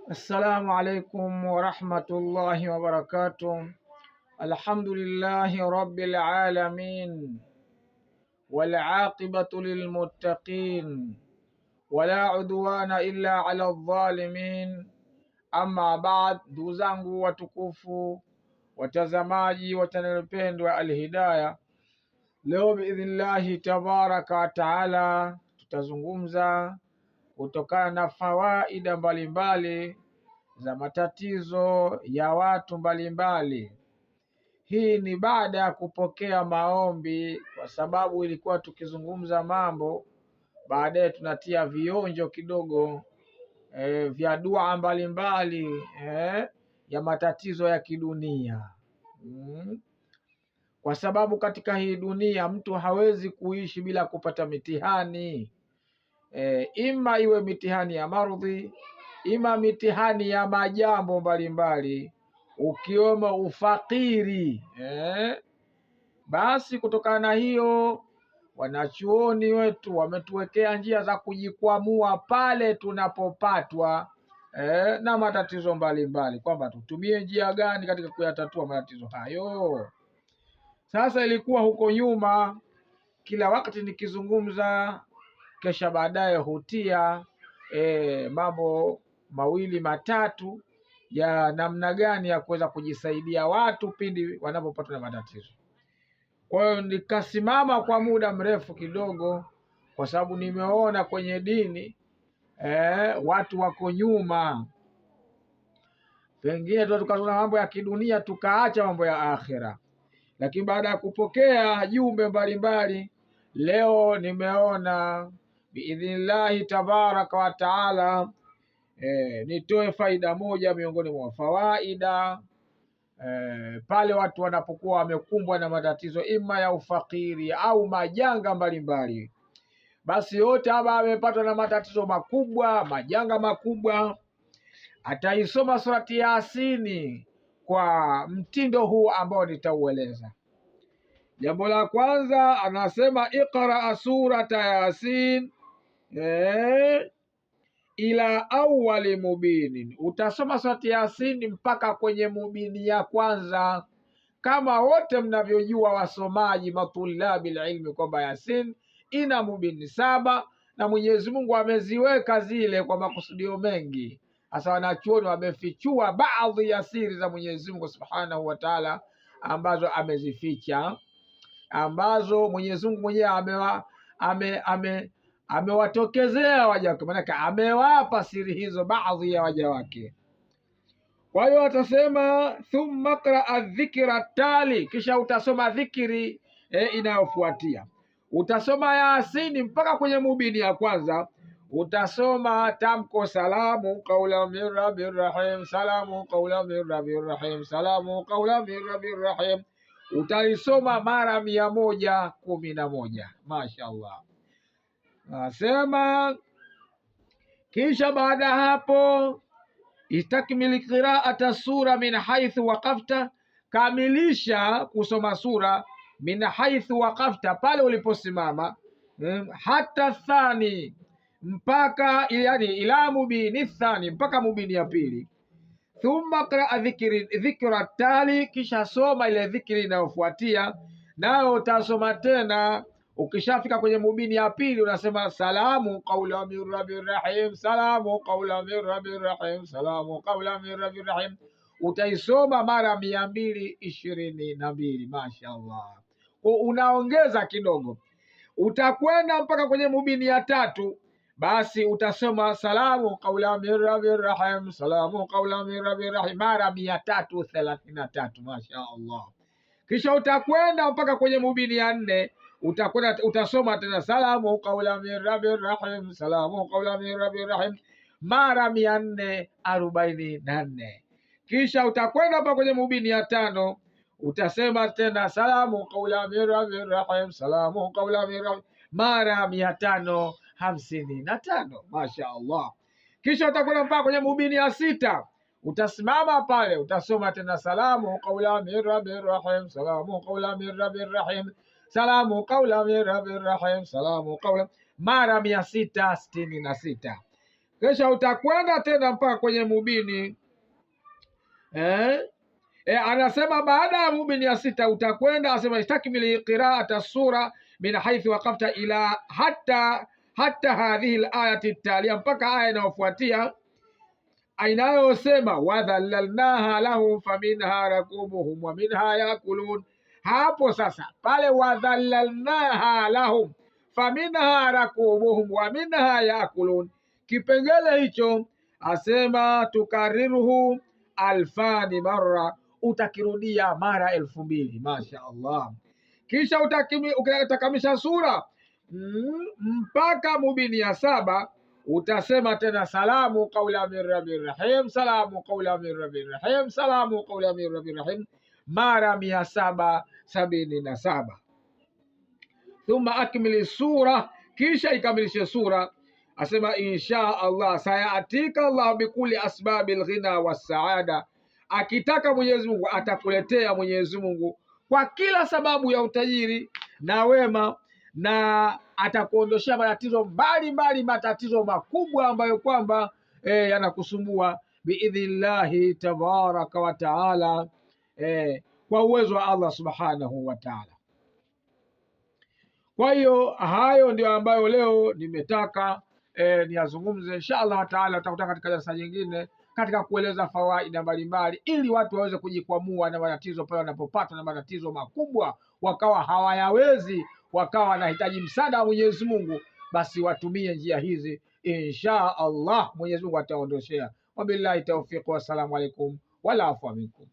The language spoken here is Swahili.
Assalamu alaikum warahmatullahi wabarakatuh. Alhamdulillahi rabbil alamin wal aqibatu lil muttaqin wala udwana illa ala dhalimin. Amma baad, ndugu zangu watukufu, watazamaji wa chaneli pendwa Alhidaya, leo biidhnillahi tabaraka wa taala tutazungumza kutokana na fawaida mbalimbali za matatizo ya watu mbalimbali. Hii ni baada ya kupokea maombi, kwa sababu ilikuwa tukizungumza mambo, baadaye tunatia vionjo kidogo vya dua mbalimbali ya matatizo ya kidunia. Kwa sababu katika hii dunia mtu hawezi kuishi bila kupata mitihani. Ima iwe mitihani ya mardhi, ima mitihani ya majambo mbalimbali, ukiwemo ufakiri. Basi kutokana na hiyo, wanachuoni wetu wametuwekea njia za kujikwamua pale tunapopatwa na matatizo mbalimbali, kwamba tutumie njia gani katika kuyatatua matatizo hayo. Sasa ilikuwa huko nyuma, kila wakati nikizungumza, kisha baadaye hutia mambo mawili matatu ya namna gani ya kuweza kujisaidia watu pindi wanapopatwa na matatizo. Kwa hiyo nikasimama kwa muda mrefu kidogo, kwa sababu nimeona kwenye dini watu wako nyuma. Pengine tukazungumza mambo ya kidunia tukaacha mambo ya akhera, lakini baada ya kupokea jumbe mbalimbali, leo nimeona biidhnillahi tabaraka wa taala nitoe faida moja miongoni mwa fawaida pale watu wanapokuwa wamekumbwa na matatizo ima ya ufakiri au majanga mbalimbali. Basi yote hapa amepatwa na matatizo makubwa, majanga makubwa, ataisoma surati Yasini kwa mtindo huu ambao nitaueleza. Jambo la kwanza anasema iqra surata Yasin ila awali mubinin. Utasoma surati Yasin mpaka kwenye mubini ya kwanza. Kama wote mnavyojua wasomaji matulabi ilmi, kwamba Yasin ina mubini 7 na Mwenyezi Mungu ameziweka zile kwa makusudio mengi. Hasa wanachuoni wamefichua baadhi ya siri za Mwenyezi Mungu subhanahu wa taala ambazo amezificha, ambazo Mwenyezi Mungu mwenyewe amewatokezea waja wake, maana amewapa siri hizo baadhi ya waja wake. Kwa hiyo watasema thumma qra dhikra tali, kisha utasoma dhikri inayofuatia. Utasoma Yasini mpaka kwenye mubini ya kwanza. Utasoma tamko salamu qawlan min rabbir rahim, salamu qawlan min rabbir rahim, salamu qawlan min rabbir rahim. Utaisoma mara 111. Mashaallah. Nasema kisha baada hapo istakmil qiraata sura min haithu waqafta, kamilisha kusoma sura min haithu waqafta, pale uliposimama, hata thani, mpaka yani ila mubini thani, mpaka mubini ya pili. Thumma qra dhikra tali, kisha soma ile dhikri inayofuatia, nayo utasoma tena. Ukishafika kwenye mubini ya pili unasema salamu qawlan min rabbir rahim, salamu qawlan min rabbir rahim, salamu qawlan min rabbir rahim. Utaisoma mara 222. Mashaallah. Unaongeza kidogo, utakwenda mpaka kwenye mubini ya tatu. Basi utasoma salamu qawlan min rabbir rahim, salamu qawlan min rabbir rahim mara 333. Mashaallah. Kisha utakwenda mpaka kwenye mubini ya 4. Utakwenda utasoma tena salamu qawlan min rabbir rahim, salamu qawlan min rabbir rahim mara 444. Kisha utakwenda mpaka kwenye mubini ya 5. Utasema tena salamu qawlan min rabbir rahim, salamu qawlan min rabbir mara 555. Mashaallah. Kisha utakwenda mpaka kwenye mubini ya 6. Utasimama pale, utasoma tena salamu qawlan min rabbir rahim, salamu qawlan min rabbir rahim, salamu qawlan min rabbir rahim, salamu qawlan mara 666. kisha utakwenda tena mpaka kwenye mubini. Anasema baada ya mubini ya 6 utakwenda, asema istakmili qiraata sura min haithu waqafta ila hatta hadhihi alayati talia, mpaka aya inayofuatia inayosema wadhallalnaha lahum faminha rakubuhum wa minha yakulun. Hapo sasa pale wadhallalnaha lahum faminha rakubuhum wa minha yakulun, kipengele hicho asema tukariruhu 2000 marra, utakirudia mara 2000. Masha Allah. Kisha utakamisha sura mpaka mubini ya 7 utasema tena salamu qawla min rabbir rahim, salamu qawla min rabbir rahim, salamu qawla min rabbir rahim mara 777. Thumma akmili sura, kisha ikamilishe sura. Asema insha Allah sayatika Allah bikuli asbabil ghina wassaada, akitaka Mwenyezi Mungu atakuletea Mwenyezi Mungu kwa kila sababu ya utajiri na wema, na atakuondoshea matatizo mbalimbali, matatizo makubwa ambayo kwamba yanakusumbua biidhnillahi tabaraka wa taala, kwa uwezo wa Allah subhanahu wa taala. Kwa hiyo hayo ndio ambayo leo nimetaka niyazungumze. Insha Allah taala tutakutana katika darasa jingine katika kueleza fawaida mbalimbali, ili watu waweze kujikwamua na matatizo pale wanapopata na matatizo makubwa, wakawa hawayawezi, wakawa wanahitaji msaada wa Mwenyezi Mungu, basi watumie njia hizi. Insha Allah Mwenyezi Mungu ataondoshea. Wabillahi tawfiq, wassalamu alaikum wala afwa minkum.